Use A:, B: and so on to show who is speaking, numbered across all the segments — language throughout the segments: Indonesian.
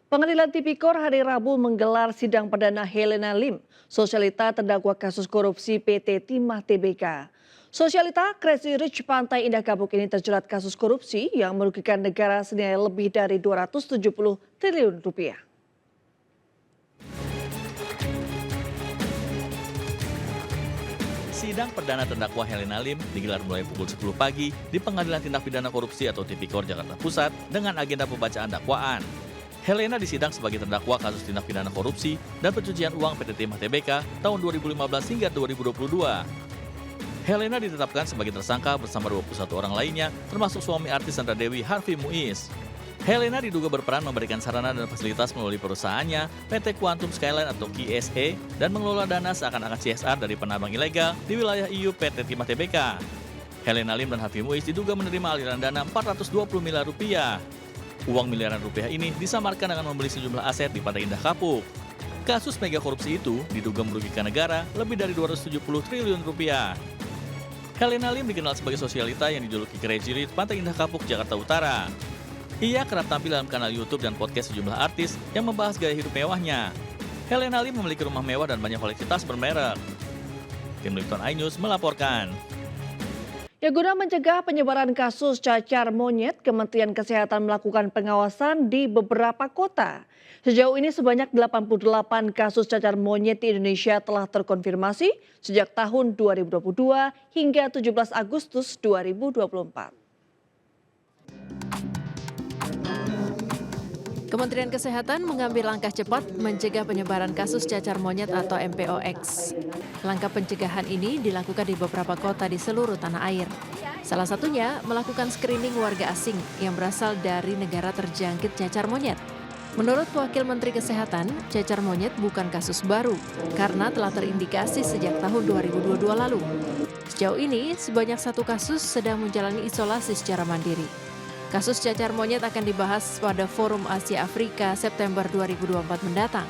A: Pengadilan Tipikor hari Rabu menggelar sidang perdana Helena Lim, sosialita terdakwa kasus korupsi PT Timah Tbk. Sosialita Crazy Rich Pantai Indah Kapuk ini terjerat kasus korupsi yang merugikan negara senilai lebih dari 270 triliun rupiah.
B: Sidang perdana terdakwa Helena Lim digelar mulai pukul 10 pagi di Pengadilan Tindak Pidana Korupsi atau Tipikor Jakarta Pusat dengan agenda pembacaan dakwaan. Helena disidang sebagai terdakwa kasus tindak pidana korupsi dan pencucian uang PT Timah Tbk tahun 2015 hingga 2022. Helena ditetapkan sebagai tersangka bersama 21 orang lainnya, termasuk suami artis Sandra Dewi Harvey Muiz. Helena diduga berperan memberikan sarana dan fasilitas melalui perusahaannya PT Quantum Skyline atau QSE dan mengelola dana seakan-akan CSR dari penambang ilegal di wilayah EU PT Timah Tbk. Helena Lim dan Harvey Muiz diduga menerima aliran dana 420 miliar rupiah. Uang miliaran rupiah ini disamarkan dengan membeli sejumlah aset di Pantai Indah Kapuk. Kasus mega korupsi itu diduga merugikan negara lebih dari 270 triliun rupiah. Helena Lim dikenal sebagai sosialita yang dijuluki Crazy Rich Pantai Indah Kapuk, Jakarta Utara. Ia kerap tampil dalam kanal YouTube dan podcast sejumlah artis yang membahas gaya hidup mewahnya. Helena Lim memiliki rumah mewah dan banyak koleksi tas bermerek. Tim Lipton iNews melaporkan.
A: Ya, guna mencegah penyebaran kasus cacar monyet, Kementerian Kesehatan melakukan pengawasan di beberapa kota. Sejauh ini sebanyak 88 kasus cacar monyet di Indonesia telah terkonfirmasi sejak tahun 2022 hingga 17 Agustus 2024.
C: Kementerian Kesehatan mengambil langkah cepat mencegah penyebaran kasus cacar monyet atau MPOX. Langkah pencegahan ini dilakukan di beberapa kota di seluruh tanah air. Salah satunya melakukan screening warga asing yang berasal dari negara terjangkit cacar monyet. Menurut Wakil Menteri Kesehatan, cacar monyet bukan kasus baru karena telah terindikasi sejak tahun 2022 lalu. Sejauh ini, sebanyak 1 kasus sedang menjalani isolasi secara mandiri. Kasus cacar monyet akan dibahas pada Forum Asia Afrika September 2024 mendatang.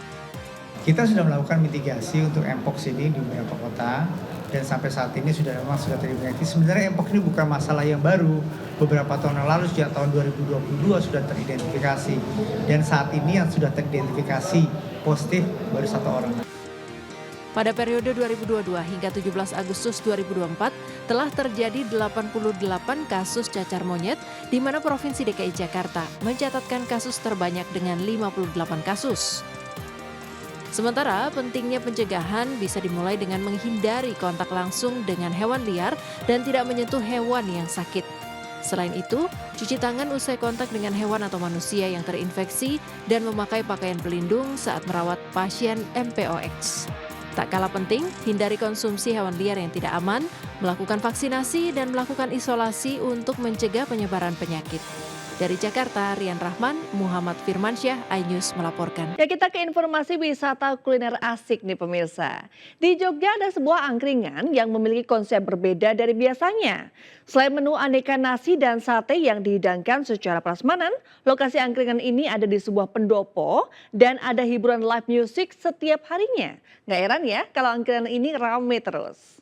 D: Kita sudah melakukan mitigasi untuk Mpox ini di beberapa kota dan sampai saat ini sudah terdeteksi. Sebenarnya Mpox ini bukan masalah yang baru. Beberapa tahun yang lalu sejak tahun 2022 sudah teridentifikasi dan saat ini yang sudah teridentifikasi positif baru 1 orang.
C: Pada periode 2022 hingga 17 Agustus 2024 telah terjadi 88 kasus cacar monyet di mana Provinsi DKI Jakarta mencatatkan kasus terbanyak dengan 58 kasus. Sementara pentingnya pencegahan bisa dimulai dengan menghindari kontak langsung dengan hewan liar dan tidak menyentuh hewan yang sakit. Selain itu, cuci tangan usai kontak dengan hewan atau manusia yang terinfeksi dan memakai pakaian pelindung saat merawat pasien MPOX. Tak kalah penting, hindari konsumsi hewan liar yang tidak aman, melakukan vaksinasi dan melakukan isolasi untuk mencegah penyebaran penyakit. Dari Jakarta, Rian Rahman, Muhammad Firmansyah, iNews melaporkan.
A: Ya, kita ke informasi wisata kuliner asik nih pemirsa. Di Jogja ada sebuah angkringan yang memiliki konsep berbeda dari biasanya. Selain menu aneka nasi dan sate yang dihidangkan secara prasmanan, lokasi angkringan ini ada di sebuah pendopo dan ada hiburan live music setiap harinya. Nggak heran ya kalau angkringan ini ramai terus.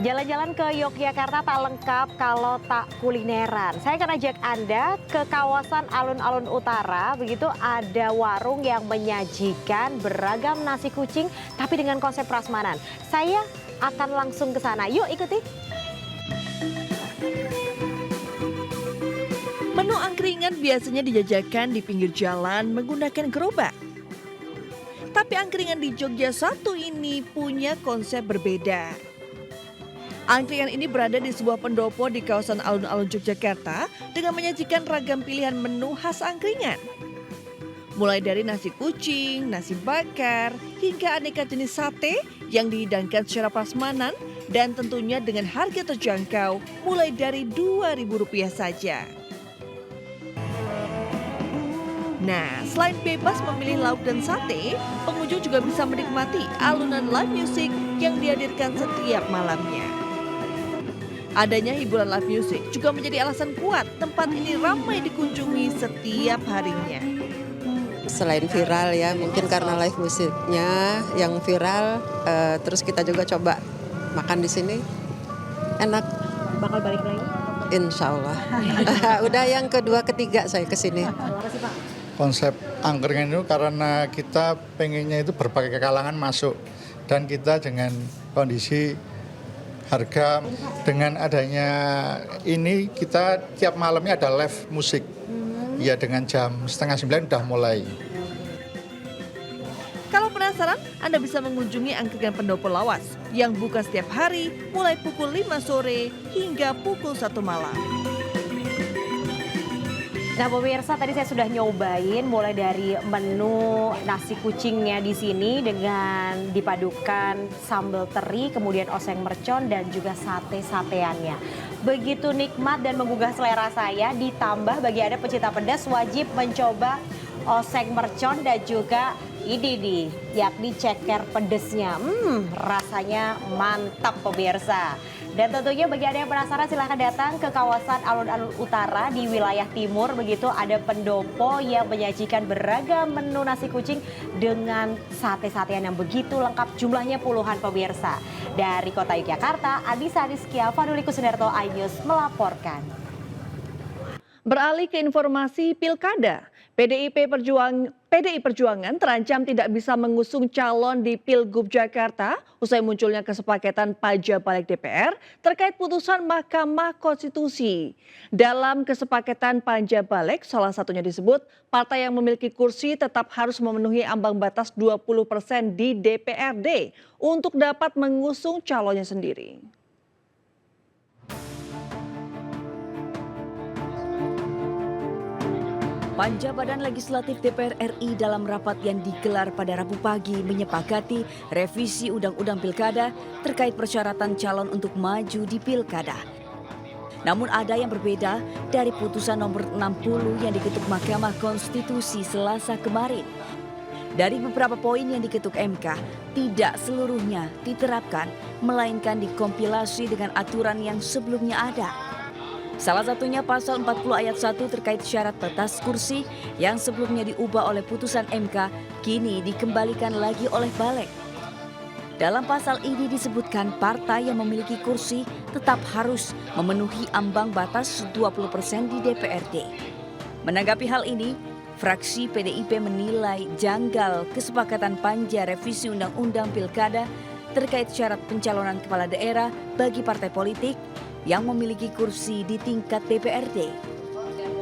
E: Jalan-jalan ke Yogyakarta tak lengkap kalau tak kulineran. Saya akan ajak Anda ke kawasan alun-alun utara. Begitu ada warung yang menyajikan beragam nasi kucing tapi dengan konsep prasmanan. Saya akan langsung ke sana. Yuk ikuti.
A: Menu angkringan biasanya dijajakan di pinggir jalan menggunakan gerobak. Tapi angkringan di Jogja satu ini punya konsep berbeda. Angkringan ini berada di sebuah pendopo di kawasan alun-alun Yogyakarta dengan menyajikan ragam pilihan menu khas angkringan. Mulai dari nasi kucing, nasi bakar, hingga aneka jenis sate yang dihidangkan secara prasmanan dan tentunya dengan harga terjangkau mulai dari Rp2.000 saja. Nah, selain bebas memilih lauk dan sate, pengunjung juga bisa menikmati alunan live music yang dihadirkan setiap malamnya. Adanya hiburan live music juga menjadi alasan kuat tempat ini ramai dikunjungi setiap harinya.
F: Selain viral ya, mungkin karena live musiknya yang viral, terus kita juga coba makan di sini enak,
E: Bakal balik lagi?
F: insya Allah. Udah yang kedua ketiga saya ke sini.
E: Apa sih Pak?
G: Konsep angkringan itu karena kita pengennya itu berbagai kalangan masuk, dan kita dengan kondisi harga dengan adanya ini kita tiap malamnya ada live musik. Ya dengan jam 8:30 udah mulai.
A: Kalau penasaran, Anda bisa mengunjungi angkringan Pendopo Lawas yang buka setiap hari mulai pukul 5 sore hingga pukul 1 malam.
E: Nah pemirsa, tadi saya sudah nyobain mulai dari menu nasi kucingnya di sini dengan dipadukan sambal teri, kemudian oseng mercon dan juga sate-sateannya. Begitu nikmat dan menggugah selera saya, ditambah bagi Anda pecinta pedas wajib mencoba oseng mercon dan juga ini nih, yakni ceker pedesnya. Rasanya mantap pemirsa. Dan tentunya bagi Anda yang penasaran silahkan datang ke kawasan Alun-Alun Utara di wilayah timur. Begitu ada pendopo yang menyajikan beragam menu nasi kucing dengan sate-satean yang begitu lengkap, jumlahnya puluhan pemirsa. Dari kota Yogyakarta, Adisa Rizkia, Faduli Kusunerto, iNews melaporkan.
A: Beralih ke informasi pilkada, PDI Perjuangan terancam tidak bisa mengusung calon di Pilgub Jakarta usai munculnya kesepakatan pajak balik DPR terkait putusan Mahkamah Konstitusi. Dalam kesepakatan panja balik, salah satunya disebut partai yang memiliki kursi tetap harus memenuhi ambang batas 20% di DPRD untuk dapat mengusung calonnya sendiri.
H: Panja Badan Legislatif DPR RI dalam rapat yang digelar pada Rabu pagi menyepakati revisi Undang-Undang Pilkada terkait persyaratan calon untuk maju di Pilkada. Namun ada yang berbeda dari putusan nomor 60 yang diketuk Mahkamah Konstitusi Selasa kemarin. Dari beberapa poin yang diketuk MK, tidak seluruhnya diterapkan, melainkan dikompilasi dengan aturan yang sebelumnya ada. Salah satunya pasal 40 ayat 1 terkait syarat batas kursi yang sebelumnya diubah oleh putusan MK, kini dikembalikan lagi oleh Balik. Dalam pasal ini disebutkan partai yang memiliki kursi tetap harus memenuhi ambang batas 20% di DPRD. Menanggapi hal ini, fraksi PDIP menilai janggal kesepakatan panja revisi Undang-Undang Pilkada terkait syarat pencalonan kepala daerah bagi partai politik yang memiliki kursi di tingkat DPRD.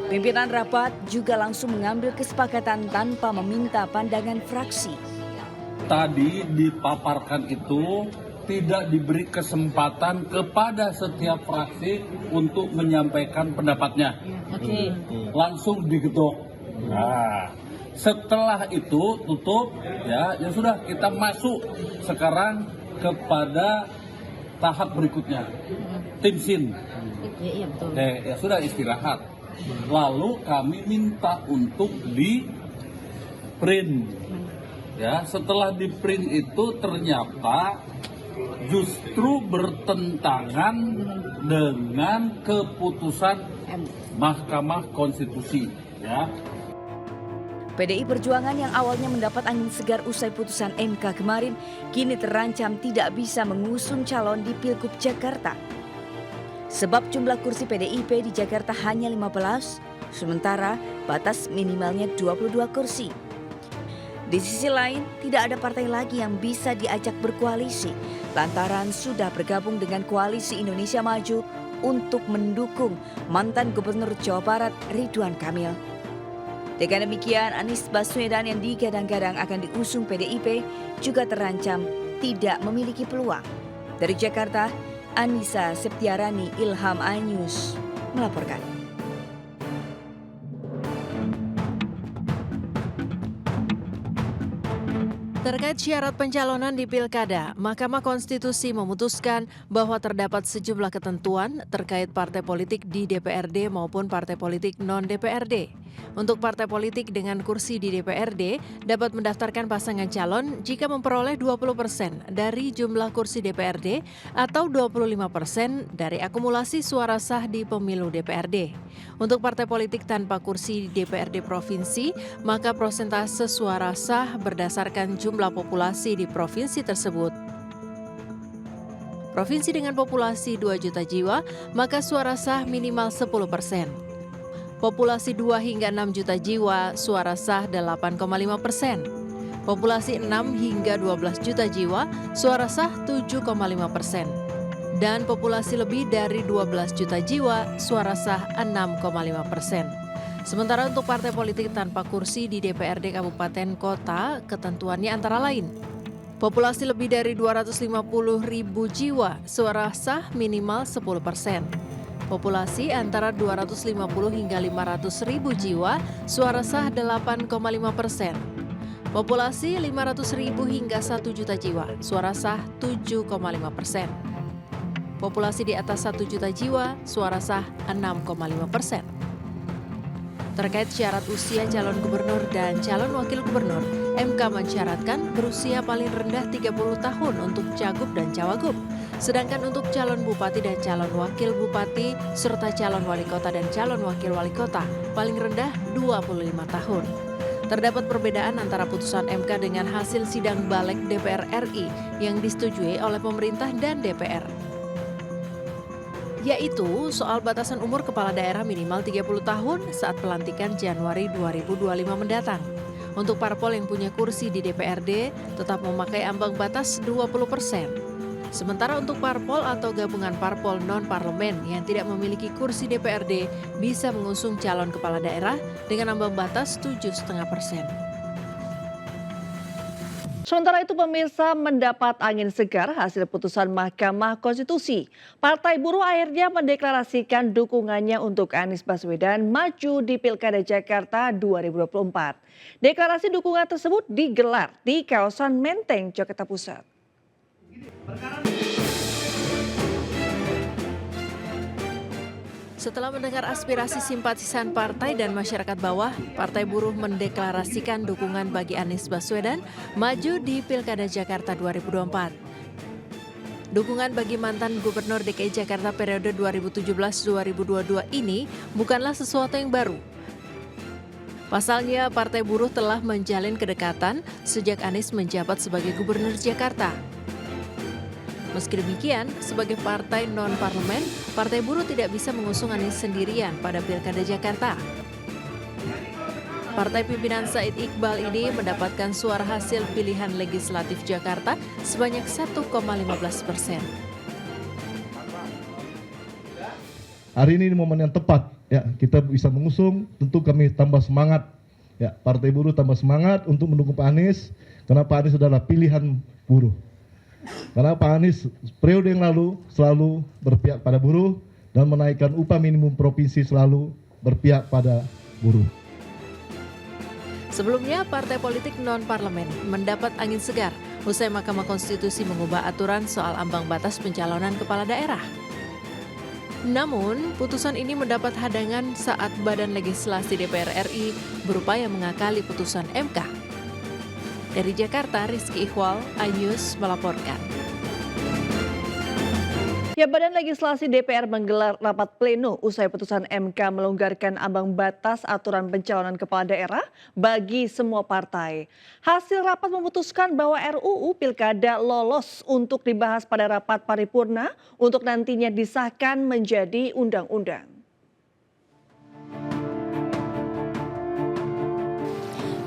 H: Pimpinan rapat juga langsung mengambil kesepakatan tanpa meminta pandangan fraksi.
I: Tadi dipaparkan itu tidak diberi kesempatan kepada setiap fraksi untuk menyampaikan pendapatnya. Langsung digedok. Nah, setelah itu tutup, ya sudah kita masuk sekarang kepada tahap berikutnya, tim sin. Ya sudah istirahat. Lalu kami minta untuk di print. Ya, setelah di print itu ternyata justru bertentangan dengan keputusan Mahkamah Konstitusi. Ya.
H: PDI Perjuangan yang awalnya mendapat angin segar usai putusan MK kemarin, kini terancam tidak bisa mengusung calon di Pilgub Jakarta. Sebab jumlah kursi PDIP di Jakarta hanya 15, sementara batas minimalnya 22 kursi. Di sisi lain, tidak ada partai lagi yang bisa diajak berkoalisi, lantaran sudah bergabung dengan Koalisi Indonesia Maju untuk mendukung mantan Gubernur Jawa Barat Ridwan Kamil. Dengan demikian, Anies Baswedan yang digadang-gadang akan diusung PDIP juga terancam tidak memiliki peluang. Dari Jakarta, Anissa Septiarani, Ilham iNews melaporkan.
C: Terkait syarat pencalonan di Pilkada, Mahkamah Konstitusi memutuskan bahwa terdapat sejumlah ketentuan terkait partai politik di DPRD maupun partai politik non-DPRD. Untuk partai politik dengan kursi di DPRD dapat mendaftarkan pasangan calon jika memperoleh 20% dari jumlah kursi DPRD atau 25% dari akumulasi suara sah di pemilu DPRD. Untuk partai politik tanpa kursi di DPRD provinsi, maka prosentase suara sah berdasarkan jumlah populasi di provinsi tersebut. Provinsi dengan populasi 2 juta jiwa, maka suara sah minimal 10%. Populasi 2 hingga 6 juta jiwa, suara sah 8,5%. Populasi 6 hingga 12 juta jiwa, suara sah 7,5%. Dan populasi lebih dari 12 juta jiwa, suara sah 6,5%. Sementara untuk partai politik tanpa kursi di DPRD Kabupaten Kota, ketentuannya antara lain. Populasi lebih dari 250.000 jiwa, suara sah minimal 10%. Populasi antara 250 hingga 500.000 jiwa, suara sah 8,5%. Populasi 500.000 hingga 1 juta jiwa, suara sah 7,5%. Populasi di atas 1 juta jiwa, suara sah 6,5%. Terkait syarat usia calon gubernur dan calon wakil gubernur, MK mensyaratkan berusia paling rendah 30 tahun untuk cagup dan cawagup. Sedangkan untuk calon bupati dan calon wakil bupati, serta calon wali kota dan calon wakil wali kota, paling rendah 25 tahun. Terdapat perbedaan antara putusan MK dengan hasil sidang Balik DPR RI yang disetujui oleh pemerintah dan DPR. Yaitu soal batasan umur kepala daerah minimal 30 tahun saat pelantikan Januari 2025 mendatang. Untuk parpol yang punya kursi di DPRD tetap memakai ambang batas 20%. Sementara untuk parpol atau gabungan parpol non-parlemen yang tidak memiliki kursi DPRD bisa mengusung calon kepala daerah dengan ambang batas 7,5%.
A: Sementara itu pemirsa, mendapat angin segar hasil putusan Mahkamah Konstitusi. Partai Buruh akhirnya mendeklarasikan dukungannya untuk Anies Baswedan maju di Pilkada Jakarta 2024. Deklarasi dukungan tersebut digelar di kawasan Menteng, Jakarta Pusat.
C: Setelah mendengar aspirasi simpatisan partai dan masyarakat bawah, Partai Buruh mendeklarasikan dukungan bagi Anies Baswedan maju di Pilkada Jakarta 2024. Dukungan bagi mantan Gubernur DKI Jakarta periode 2017-2022 ini bukanlah sesuatu yang baru. Pasalnya, Partai Buruh telah menjalin kedekatan sejak Anies menjabat sebagai Gubernur Jakarta. Meski demikian, sebagai partai non-parlemen, Partai Buruh tidak bisa mengusung Anies sendirian pada Pilkada Jakarta. Partai pimpinan Said Iqbal ini mendapatkan suara hasil pilihan legislatif Jakarta sebanyak 1,15%.
J: Hari ini momen yang tepat, ya kita bisa mengusung. Tentu kami tambah semangat, ya Partai Buruh tambah semangat untuk mendukung Pak Anies, karena Pak Anies adalah pilihan buruh. Karena Pak Anies periode yang lalu selalu berpihak pada buruh dan menaikkan upah minimum provinsi selalu berpihak pada buruh.
C: Sebelumnya, partai politik non-parlemen mendapat angin segar usai Mahkamah Konstitusi mengubah aturan soal ambang batas pencalonan kepala daerah. Namun, putusan ini mendapat hadangan saat Badan Legislasi DPR RI berupaya mengakali putusan MK. Dari Jakarta, Rizky Ikhwal, iNews melaporkan.
A: Ya, Badan Legislasi DPR menggelar rapat pleno usai putusan MK melonggarkan ambang batas aturan pencalonan kepala daerah bagi semua partai. Hasil rapat memutuskan bahwa RUU Pilkada lolos untuk dibahas pada rapat paripurna untuk nantinya disahkan menjadi undang-undang.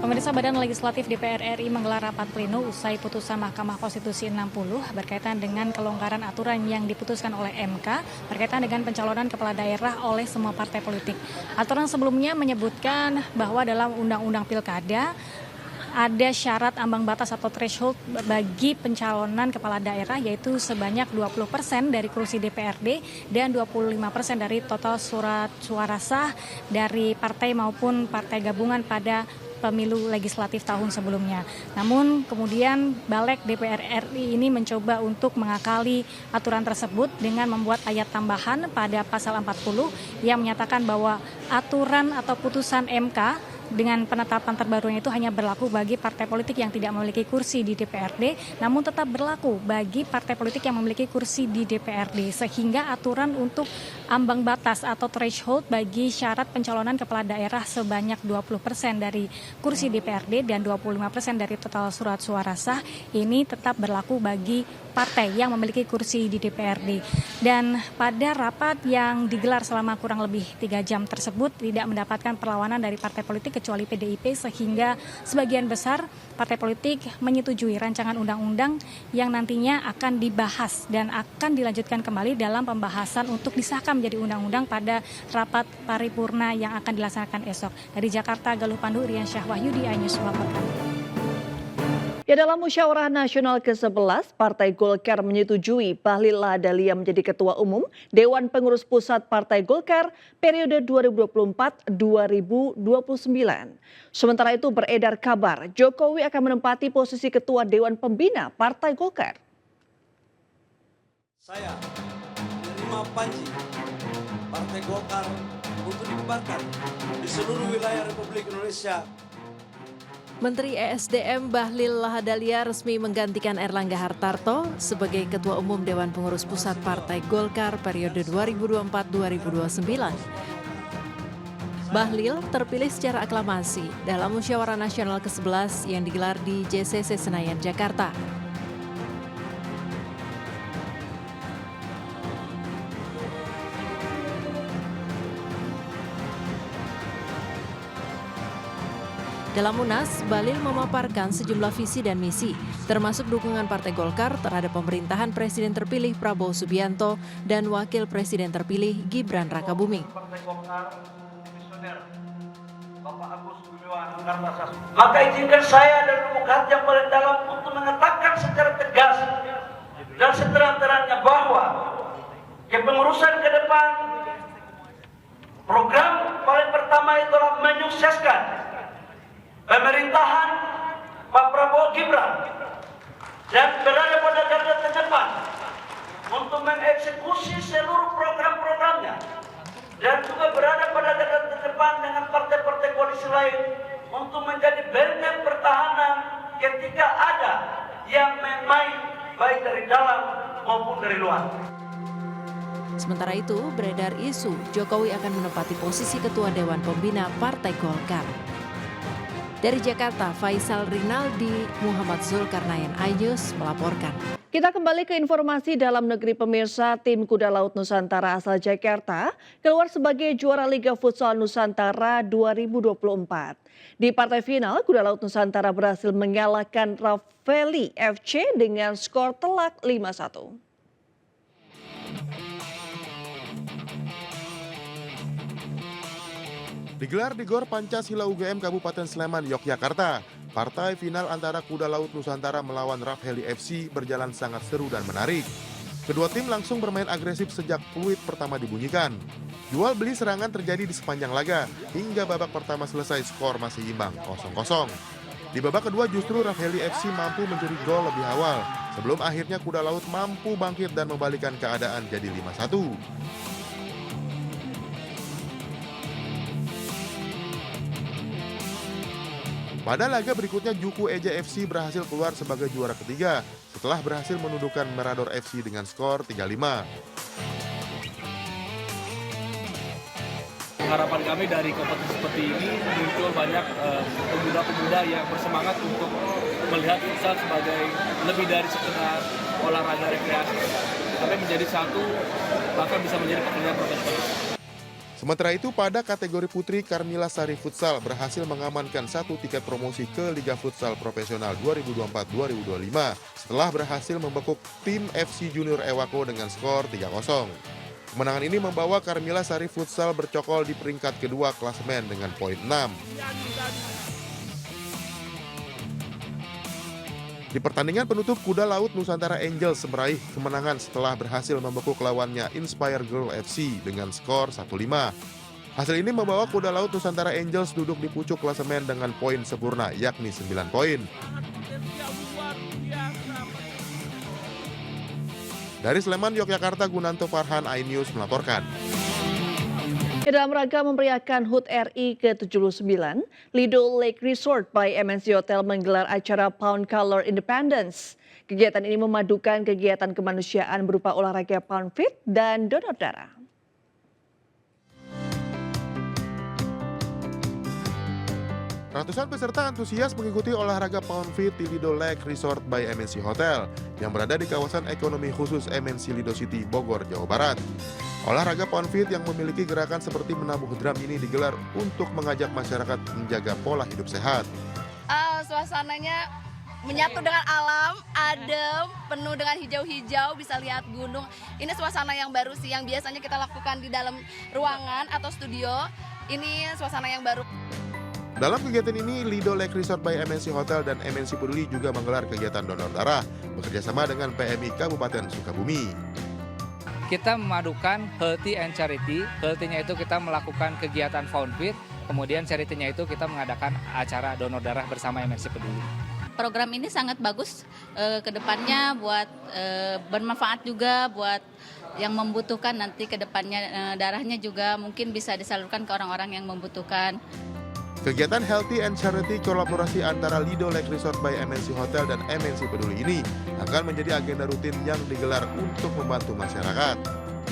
K: Pemirsa, Badan Legislatif DPR RI menggelar rapat pleno usai putusan Mahkamah Konstitusi 60 berkaitan dengan kelonggaran aturan yang diputuskan oleh MK berkaitan dengan pencalonan kepala daerah oleh semua partai politik. Aturan sebelumnya menyebutkan bahwa dalam Undang-Undang Pilkada ada syarat ambang batas atau threshold bagi pencalonan kepala daerah, yaitu sebanyak 20% dari kursi DPRD dan 25% dari total surat suara sah dari partai maupun partai gabungan pada pemilu legislatif tahun sebelumnya. Namun kemudian Balik DPR RI ini mencoba untuk mengakali aturan tersebut dengan membuat ayat tambahan pada pasal 40 yang menyatakan bahwa aturan atau putusan MK dengan penetapan terbarunya itu hanya berlaku bagi partai politik yang tidak memiliki kursi di DPRD, namun tetap berlaku bagi partai politik yang memiliki kursi di DPRD, sehingga aturan untuk ambang batas atau threshold bagi syarat pencalonan kepala daerah sebanyak 20% dari kursi DPRD dan 25% dari total surat suara sah ini tetap berlaku bagi partai yang memiliki kursi di DPRD. Dan pada rapat yang digelar selama kurang lebih 3 jam tersebut tidak mendapatkan perlawanan dari partai politik kecuali PDIP, sehingga sebagian besar partai politik menyetujui rancangan undang-undang yang nantinya akan dibahas dan akan dilanjutkan kembali dalam pembahasan untuk disahkan menjadi undang-undang pada rapat paripurna yang akan dilaksanakan esok. Dari Jakarta, Galuh Pandu, Rian Syah Wahyudi, iNews melaporkan.
A: Ya, dalam musyawarah nasional ke-11, Partai Golkar menyetujui Bahlil Lahadalia menjadi Ketua Umum Dewan Pengurus Pusat Partai Golkar periode 2024-2029. Sementara itu beredar kabar Jokowi akan menempati posisi Ketua Dewan Pembina Partai Golkar.
L: Saya menerima Panji Partai Golkar untuk dibubarkan di seluruh wilayah Republik Indonesia.
C: Menteri ESDM Bahlil Lahadalia resmi menggantikan Erlangga Hartarto sebagai Ketua Umum Dewan Pengurus Pusat Partai Golkar periode 2024-2029. Bahlil terpilih secara aklamasi dalam musyawarah nasional ke-11 yang digelar di JCC Senayan, Jakarta. Dalam Munas, Bahlil memaparkan sejumlah visi dan misi, termasuk dukungan Partai Golkar terhadap pemerintahan Presiden terpilih Prabowo Subianto dan Wakil Presiden terpilih Gibran Rakabuming.
M: Maka izinkan saya dan lubuk hati yang paling dalam untuk mengatakan secara tegas dan seterang-terangnya bahwa kepengurusan ke depan, program paling pertama itulah menyukseskan pemerintahan Pak Prabowo Gibran dan berada pada garda terdepan untuk mengeksekusi seluruh program-programnya dan juga berada pada garda terdepan dengan partai-partai koalisi lain untuk menjadi benteng pertahanan ketika ada yang main baik dari dalam maupun dari luar.
C: Sementara itu, beredar isu Jokowi akan menempati posisi Ketua Dewan Pembina Partai Golkar. Dari Jakarta, Faisal Rinaldi, Muhammad Zulkarnain, iNews melaporkan.
A: Kita kembali ke informasi dalam negeri pemirsa. Tim Kuda Laut Nusantara asal Jakarta keluar sebagai juara Liga Futsal Nusantara 2024. Di partai final, Kuda Laut Nusantara berhasil mengalahkan Rafeli FC dengan skor telak 5-1.
N: Digelar di Gor Pancasila UGM Kabupaten Sleman, Yogyakarta. Partai final antara Kuda Laut Nusantara melawan Rafeli FC berjalan sangat seru dan menarik. Kedua tim langsung bermain agresif sejak peluit pertama dibunyikan. Jual beli serangan terjadi di sepanjang laga, hingga babak pertama selesai skor masih imbang 0-0. Di babak kedua justru Rafeli FC mampu mencuri gol lebih awal, sebelum akhirnya Kuda Laut mampu bangkit dan membalikkan keadaan jadi 5-1. Pada laga berikutnya, Juku Eja FC berhasil keluar sebagai juara ketiga setelah berhasil menundukkan Merador FC dengan skor 3-5.
I: Harapan kami dari kompetisi seperti ini muncul banyak pemuda-pemuda yang bersemangat untuk melihat futsal sebagai lebih dari sekedar olahraga rekreasi, tapi menjadi satu, bahkan bisa menjadi pekerjaan profesional.
N: Sementara itu, pada kategori putri, Karmila Sari Futsal berhasil mengamankan 1 tiket promosi ke Liga Futsal Profesional 2024-2025 setelah berhasil membekuk tim FC Junior Ewako dengan skor 3-0. Kemenangan ini membawa Karmila Sari Futsal bercokol di peringkat kedua klasemen dengan poin 6. Di pertandingan penutup, Kuda Laut Nusantara Angels meraih kemenangan setelah berhasil membekuk lawannya Inspire Girl FC dengan skor 1-5. Hasil ini membawa Kuda Laut Nusantara Angels duduk di pucuk klasemen dengan poin sempurna, yakni 9 poin. Dari Sleman, Yogyakarta, Gunanto Farhan, iNews melaporkan.
A: Dalam rangka memeriahkan HUT RI ke-79, Lido Lake Resort by MNC Hotel menggelar acara Pound Color Independence. Kegiatan ini memadukan kegiatan kemanusiaan berupa olahraga pound fit dan donor darah.
N: Ratusan peserta antusias mengikuti olahraga Pound Feet di Lido Lake Resort by MNC Hotel yang berada di kawasan ekonomi khusus MNC Lido City, Bogor, Jawa Barat. Olahraga Pound Feet yang memiliki gerakan seperti menabuh drum ini digelar untuk mengajak masyarakat menjaga pola hidup sehat.
O: Suasananya menyatu dengan alam, adem, penuh dengan hijau-hijau, bisa lihat gunung. Ini suasana yang baru sih, yang biasanya kita lakukan di dalam ruangan atau studio. Ini suasana yang baru.
N: Dalam kegiatan ini, Lido Lake Resort by MNC Hotel dan MNC Peduli juga menggelar kegiatan donor darah bekerjasama dengan PMI Kabupaten Sukabumi.
P: Kita memadukan healthy and charity. Healthy-nya itu kita melakukan kegiatan Pound Feet, kemudian charity-nya itu kita mengadakan acara donor darah bersama MNC Peduli.
Q: Program ini sangat bagus ke depannya buat bermanfaat juga buat yang membutuhkan nanti ke depannya, darahnya juga mungkin bisa disalurkan ke orang-orang yang membutuhkan.
N: Kegiatan Healthy and Charity kolaborasi antara Lido Lake Resort by MNC Hotel dan MNC Peduli ini akan menjadi agenda rutin yang digelar untuk membantu masyarakat.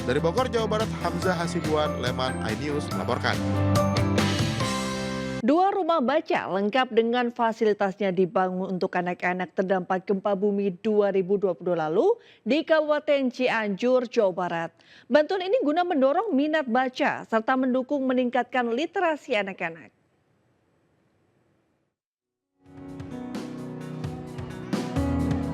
N: Dari Bogor, Jawa Barat, Hamzah Hasibuan, Leman iNews melaporkan.
A: 2 rumah baca lengkap dengan fasilitasnya dibangun untuk anak-anak terdampak gempa bumi 2020 lalu di Kabupaten Cianjur, Jawa Barat. Bantuan ini guna mendorong minat baca serta mendukung meningkatkan literasi anak-anak.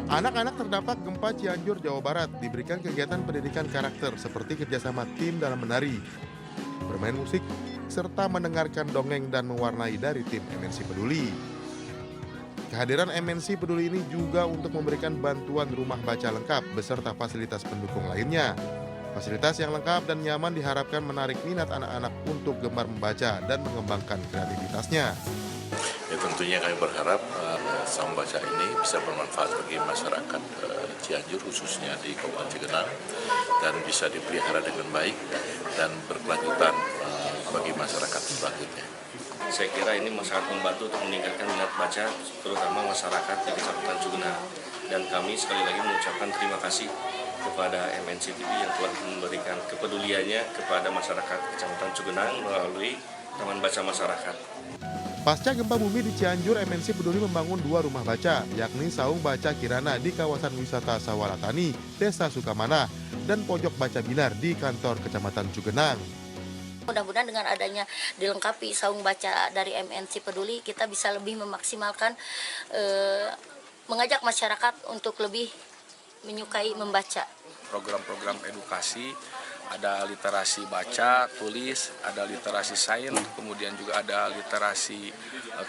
N: Anak-anak terdampak gempa Cianjur, Jawa Barat diberikan kegiatan pendidikan karakter seperti kerjasama tim dalam menari, bermain musik, serta mendengarkan dongeng dan mewarnai dari tim MNC Peduli. Kehadiran MNC Peduli ini juga untuk memberikan bantuan rumah baca lengkap beserta fasilitas pendukung lainnya. Fasilitas yang lengkap dan nyaman diharapkan menarik minat anak-anak untuk gemar membaca dan mengembangkan kreativitasnya.
R: Ya, tentunya kami berharap saung baca ini bisa bermanfaat bagi masyarakat Cianjur khususnya di Kabupaten Cigenang dan bisa dipelihara dengan baik dan berkelanjutan bagi masyarakat selanjutnya.
S: Saya kira ini sangat membantu untuk meningkatkan minat baca terutama masyarakat di Kecamatan Cugenang, dan kami sekali lagi mengucapkan terima kasih kepada MNC TV yang telah memberikan kepeduliannya kepada masyarakat Kecamatan Cugenang melalui Taman Baca Masyarakat.
N: Pasca gempa bumi di Cianjur, MNC Peduli membangun 2 rumah baca, yakni Saung Baca Kirana di kawasan wisata Sawalatani, Desa Sukamana, dan Pojok Baca Binar di kantor Kecamatan Cugenang.
T: Mudah-mudahan dengan adanya dilengkapi saung baca dari MNC Peduli, kita bisa lebih memaksimalkan, mengajak masyarakat untuk lebih menyukai membaca.
U: Program-program edukasi, ada literasi baca, tulis, ada literasi sains, kemudian juga ada literasi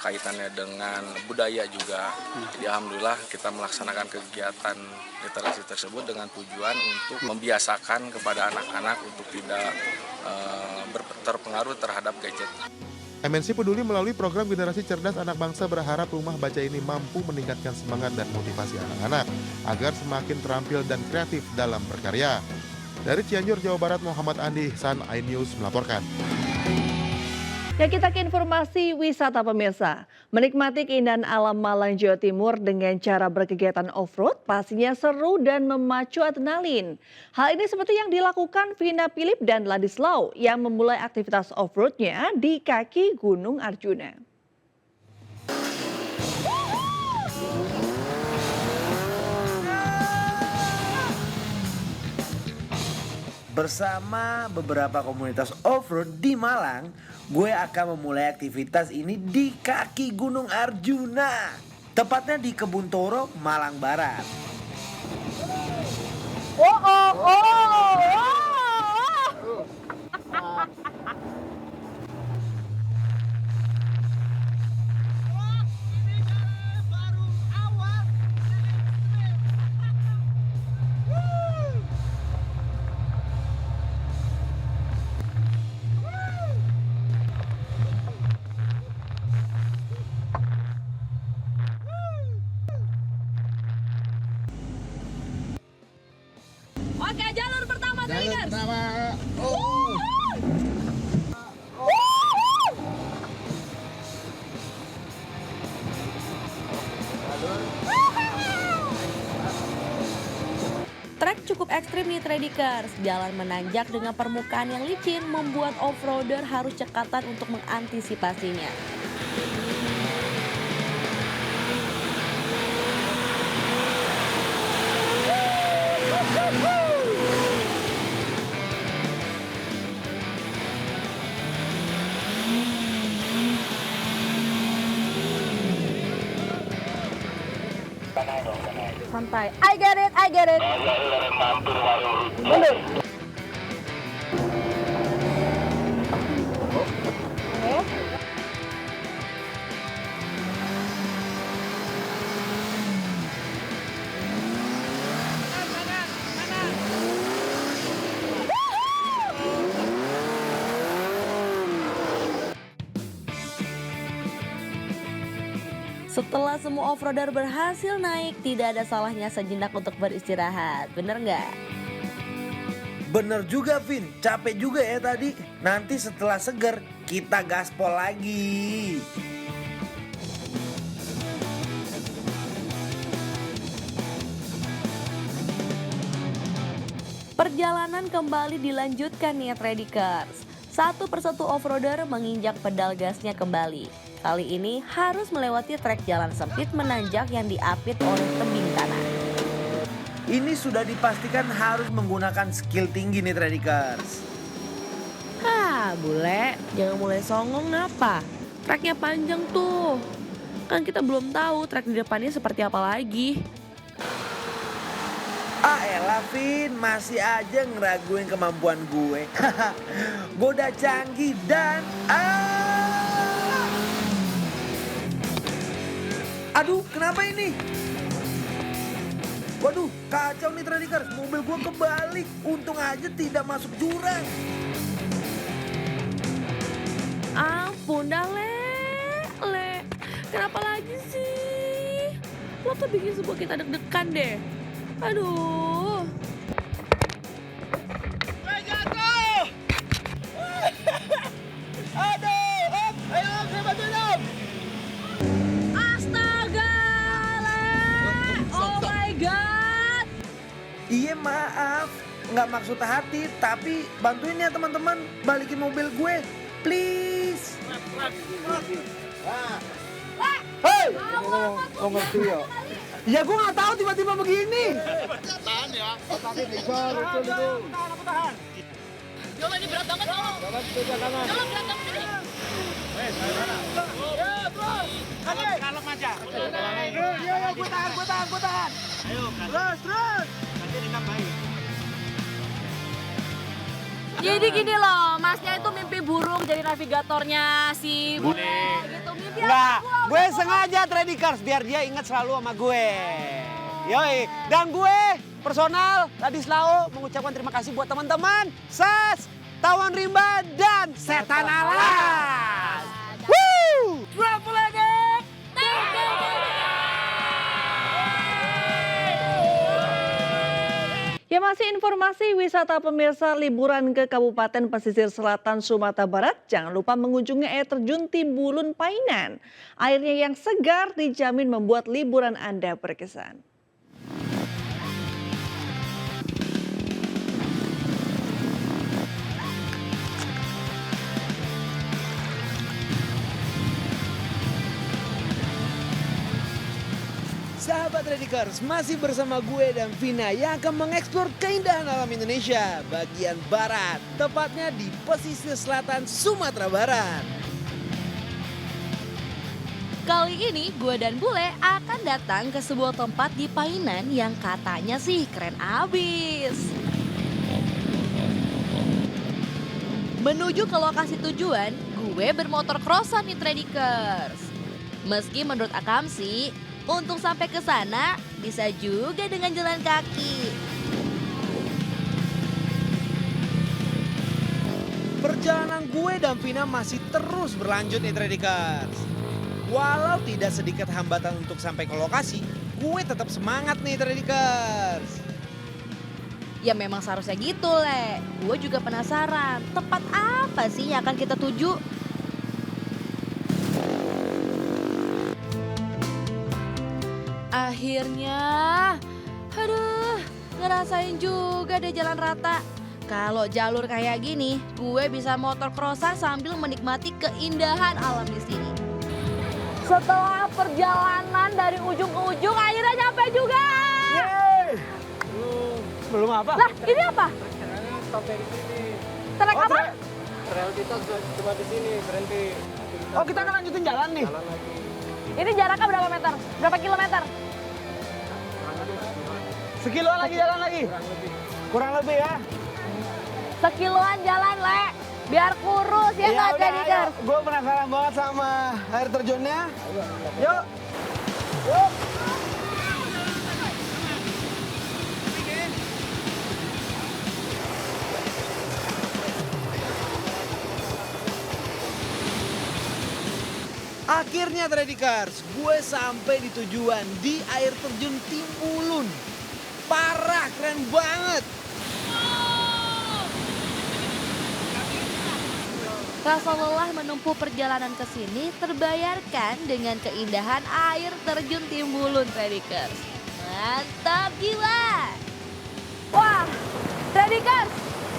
U: kaitannya dengan budaya juga. Jadi alhamdulillah kita melaksanakan kegiatan literasi tersebut dengan tujuan untuk membiasakan kepada anak-anak untuk tidak terpengaruh terhadap gadget.
N: MNC Peduli melalui program Generasi Cerdas Anak Bangsa berharap rumah baca ini mampu meningkatkan semangat dan motivasi anak-anak agar semakin terampil dan kreatif dalam berkarya. Dari Cianjur, Jawa Barat, Muhammad Andi Ihsan, iNews melaporkan.
A: Ya, kita ke informasi wisata pemirsa. Menikmati keindahan alam Malang, Jawa Timur dengan cara berkegiatan off-road pastinya seru dan memacu adrenalin. Hal ini seperti yang dilakukan Vina Philip dan Ladislau yang memulai aktivitas off-roadnya di kaki Gunung Arjuna.
V: Bersama beberapa komunitas off-road di Malang, gue akan memulai aktivitas ini di kaki Gunung Arjuna, tepatnya di Kebun Toro, Malang Barat.
O: Oke, jalur pertama Tigers.
W: Trek cukup ekstrim nih Tradikers. Jalan menanjak dengan permukaan yang licin membuat off-roader harus cekatan untuk mengantisipasinya. Santai. I get it, I get it. Mundur. Setelah semua off-roader berhasil naik, tidak ada salahnya sejenak untuk beristirahat. Bener nggak?
V: Bener juga Vin, capek juga ya tadi. Nanti setelah seger, kita gaspol lagi.
W: Perjalanan kembali dilanjutkan nih Tradikers. Satu persatu off-roader menginjak pedal gasnya kembali. Kali ini harus melewati trek jalan sempit menanjak yang diapit oleh tebing tanah.
V: Ini sudah dipastikan harus menggunakan skill tinggi nih Tradikers.
W: Bule, jangan mulai songong ngapa? Treknya panjang tuh. Kan kita belum tahu trek di depannya seperti apa lagi.
V: Elah Vin, masih aja ngeraguin kemampuan gue. Gue udah canggih dan... Aduh, kenapa ini? Waduh, kacau nih Tradikers. Mobil gue kebalik. Untung aja tidak masuk jurang.
W: Ampun dah, Le. Kenapa lagi sih? Lo tuh bikin semua kita deg-degan deh. Aduh.
L: Jatuh! Aduh, ayo saya bantuin om.
W: Astaga, Le. Oh my God.
V: Iya maaf, nggak maksud hati, tapi bantuin ya teman-teman, balikin mobil gue, please.
L: Hei, lo ngerti ya? Ya gue nggak tahu tiba-tiba begini. Tahan ya. Tapi bisa lucu itu. Tahan.
O: Coba ini berat banget loh. Coba berat banget ini.
L: Ya terus. Kalem aja. Iya gue tahan. Ayo terus. Nanti ditambahin.
W: Jadi gini loh, masnya itu mimpi burung jadi navigatornya si Bule. Gitu, mimpi
L: Enggak, gue sengaja Tradikers biar dia ingat selalu sama gue. Yoi, dan gue personal Ladislao mengucapkan terima kasih buat teman-teman Sas, Tawon Rimba, dan Setan Alas. Woo! Travel Addict!
A: Ya, masih informasi wisata pemirsa liburan ke Kabupaten Pesisir Selatan Sumatera Barat. Jangan lupa mengunjungi air terjun Timbulun Painan. Airnya yang segar dijamin membuat liburan Anda berkesan.
V: Sahabat Tradikers, masih bersama gue dan Vina yang akan mengeksplor keindahan alam Indonesia bagian barat, tepatnya di pesisir selatan Sumatera Barat.
W: Kali ini gue dan Bule akan datang ke sebuah tempat di Painan yang katanya sih keren abis. Menuju ke lokasi tujuan, gue bermotor crossan nih Tradikers. Meski menurut Akam sih, untuk sampai ke sana bisa juga dengan jalan kaki.
V: Perjalanan gue dan Vina masih terus berlanjut nih Tradikers. Walau tidak sedikit hambatan untuk sampai ke lokasi, gue tetap semangat nih Tradikers.
W: Ya memang seharusnya gitu, Le. Gue juga penasaran, tempat apa sih yang akan kita tuju? Akhirnya, aduh, ngerasain juga deh jalan rata. Kalau jalur kayak gini, gue bisa motor crossan sambil menikmati keindahan alam di sini. Setelah perjalanan dari ujung ke ujung, akhirnya nyampe juga.
L: Belum apa?
E: Lah, ini apa?
L: Stop dari sini.
E: Trek apa?
L: Trail kita cuma di sini, berhenti. Oh, kita akan lanjutin jalan nih? Jalan lagi.
E: Ini jaraknya berapa meter? Berapa kilometer?
L: Sekiloan lagi jalan lagi? Kurang lebih ya.
E: Sekiloan jalan, Le. Biar kurus ya nggak, Tradikers?
L: Gue penasaran banget sama air terjunnya. Yuk. Yuk. Akhirnya Tradikers, gue sampai di tujuan di air terjun Timbulun. Parah, keren banget.
W: Rasa lelah menempuh perjalanan ke sini terbayarkan dengan keindahan air terjun Timbulun, Tradikers. Mantap gila!
E: Wah, Tradikers,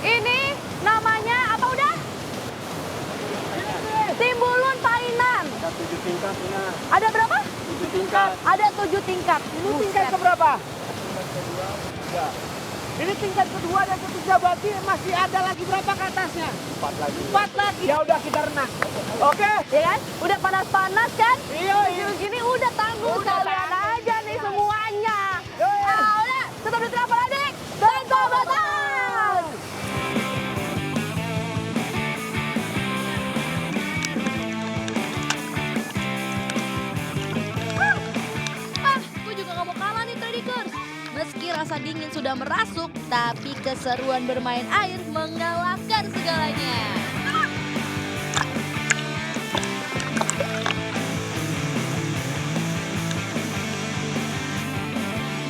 E: ini namanya apa udah? Timbulun Painan.
L: Ada 7 tingkatnya.
E: Ada berapa?
L: 7 tingkat.
E: Ada 7 tingkat.
L: Ini tingkat keberapa? Tingkat kedua, 3. Ini tingkat kedua dan ketiga, berarti masih ada lagi berapa ke atasnya? 4 lagi. 4 lagi. Ya udah kita renang. Oke?
E: Ya kan? Udah panas-panas kan?
L: Iya.
E: Gini udah tangguh kalian aja nih semuanya. Udah, tetap di Travel Adik dan Kobatas.
W: Gue juga gak mau kalah nih, Tradikers. Meski rasa dingin sudah merasuk, tapi keseruan bermain air mengalahkan segalanya.